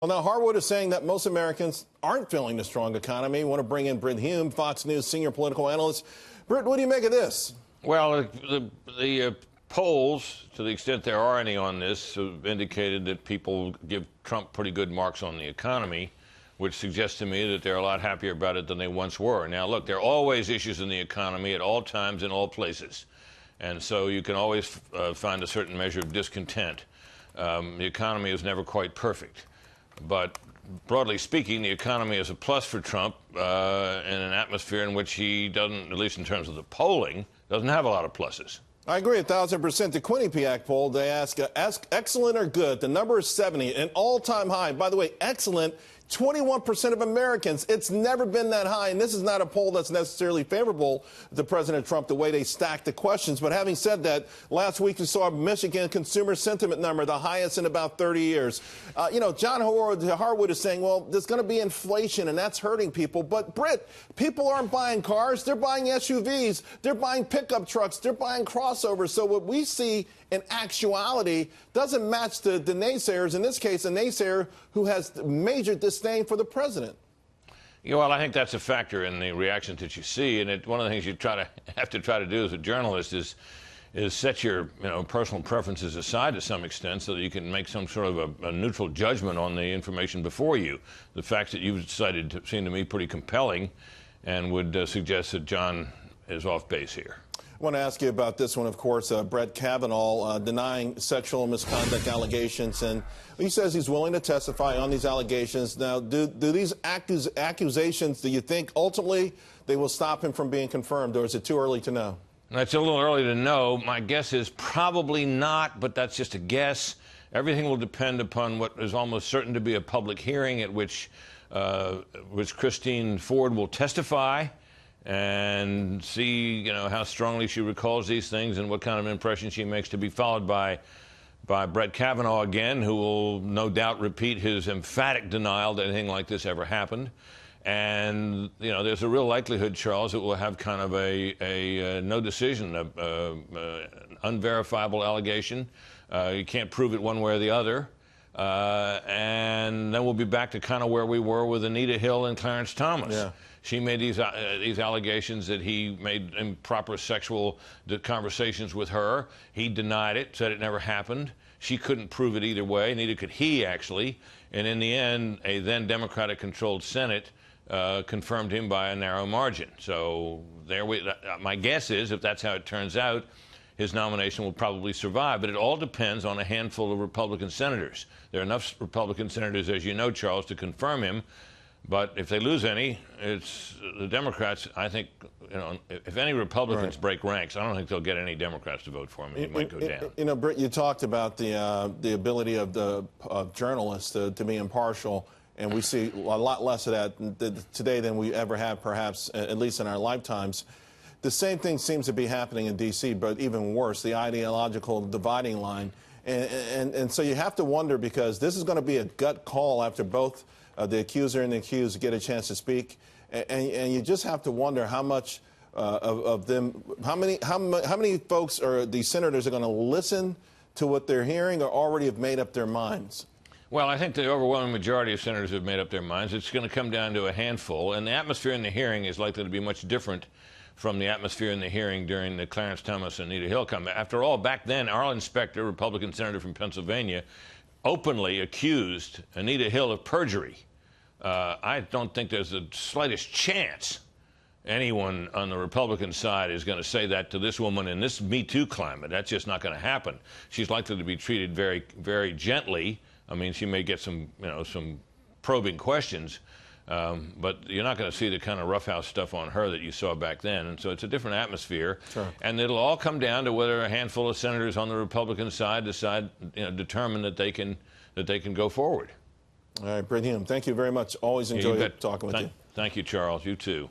Well, now Harwood is saying that most Americans aren't feeling the strong economy. We want to bring in Brit Hume, Fox News senior political analyst. Brit, what do you make of this? Well, the polls, to the extent there are any on this, have indicated that people give Trump pretty good marks on the economy, which suggests to me that they're a lot happier about it than they once were. Now, look, there are always issues in the economy at all times in all places. And so you can always find a certain measure of discontent. The economy is never quite perfect. But broadly speaking, the economy is a plus for Trump in an atmosphere in which he doesn't, at least in terms of the polling, doesn't have a lot of pluses. I agree 1,000%. The Quinnipiac poll, they ask excellent or good. The number is 70, an all-time high. By the way, excellent, 21% of Americans. It's never been that high, and this is not a poll that's necessarily favorable to President Trump, the way they stack the questions. But having said that, last week we saw a Michigan consumer sentiment number, the highest in about 30 years. John Harwood is saying, well, there's going to be inflation, and that's hurting people. But, Britt, people aren't buying cars. They're buying SUVs. They're buying pickup trucks. They're buying crossovers. So what we see in actuality doesn't match the naysayers. In this case, a naysayer who has major disdain for the president. Well, I think that's a factor in the reactions that you see, and one of the things you have to try to do as a journalist is set your personal preferences aside to some extent so that you can make some sort of a neutral judgment on the information before you. The facts that you've cited seem to me pretty compelling and would suggest that John is off base here. I want to ask you about this one, of course. Brett Kavanaugh denying sexual misconduct allegations, and he says he's willing to testify on these allegations. Now, do these accusations, do you think ultimately they will stop him from being confirmed, or is it too early to know? It's a little early to know. My guess is probably not, but that's just a guess. Everything will depend upon what is almost certain to be a public hearing at which Christine Ford will testify and see, how strongly she recalls these things and what kind of impression she makes, to be followed by Brett Kavanaugh again, who will no doubt repeat his emphatic denial that anything like this ever happened. And, there's a real likelihood, Charles, that we'll have kind of a no decision, an unverifiable allegation. You can't prove it one way or the other. And then we'll be back to kind of where we were with Anita Hill and Clarence Thomas. Yeah. She made these allegations that he made improper sexual conversations with her. He denied it, said it never happened. She couldn't prove it either way, neither could he, actually. And in the end, a then Democratic-controlled Senate confirmed him by a narrow margin. So my guess is, if that's how it turns out, his nomination will probably survive. But it all depends on a handful of Republican senators. There are enough Republican senators, as you know, Charles, to confirm him. But if they lose any, it's the Democrats. I think, if any Republicans break ranks, I don't think they'll get any Democrats to vote for him. He might go down. Britt, you talked about the ability of journalists to be impartial, and we see a lot less of that today than we ever have, perhaps, at least in our lifetimes. The same thing seems to be happening in D.C., but even worse, the ideological dividing line. And so you have to wonder, because this is going to be a gut call after both the accuser and the accused get a chance to speak, and you just have to wonder how much of them, how many folks or these senators are going to listen to what they're hearing or already have made up their minds. Well, I think the overwhelming majority of senators have made up their minds. It's going to come down to a handful, and the atmosphere in the hearing is likely to be much different from the atmosphere in the hearing during the Clarence Thomas and Anita Hill comment. After all, back then, Arlen Specter, Republican senator from Pennsylvania, openly accused Anita Hill of perjury. I don't think there's the slightest chance anyone on the Republican side is going to say that to this woman in this Me Too climate. That's just not going to happen. She's likely to be treated very, very gently. I mean, she may get some probing questions, but you're not going to see the kind of roughhouse stuff on her that you saw back then. And so it's a different atmosphere. Sure. And it'll all come down to whether a handful of senators on the Republican side determine that they can go forward. All right, Brit Hume, thank you very much. Always enjoy talking with you. Thank you, Charles. You too.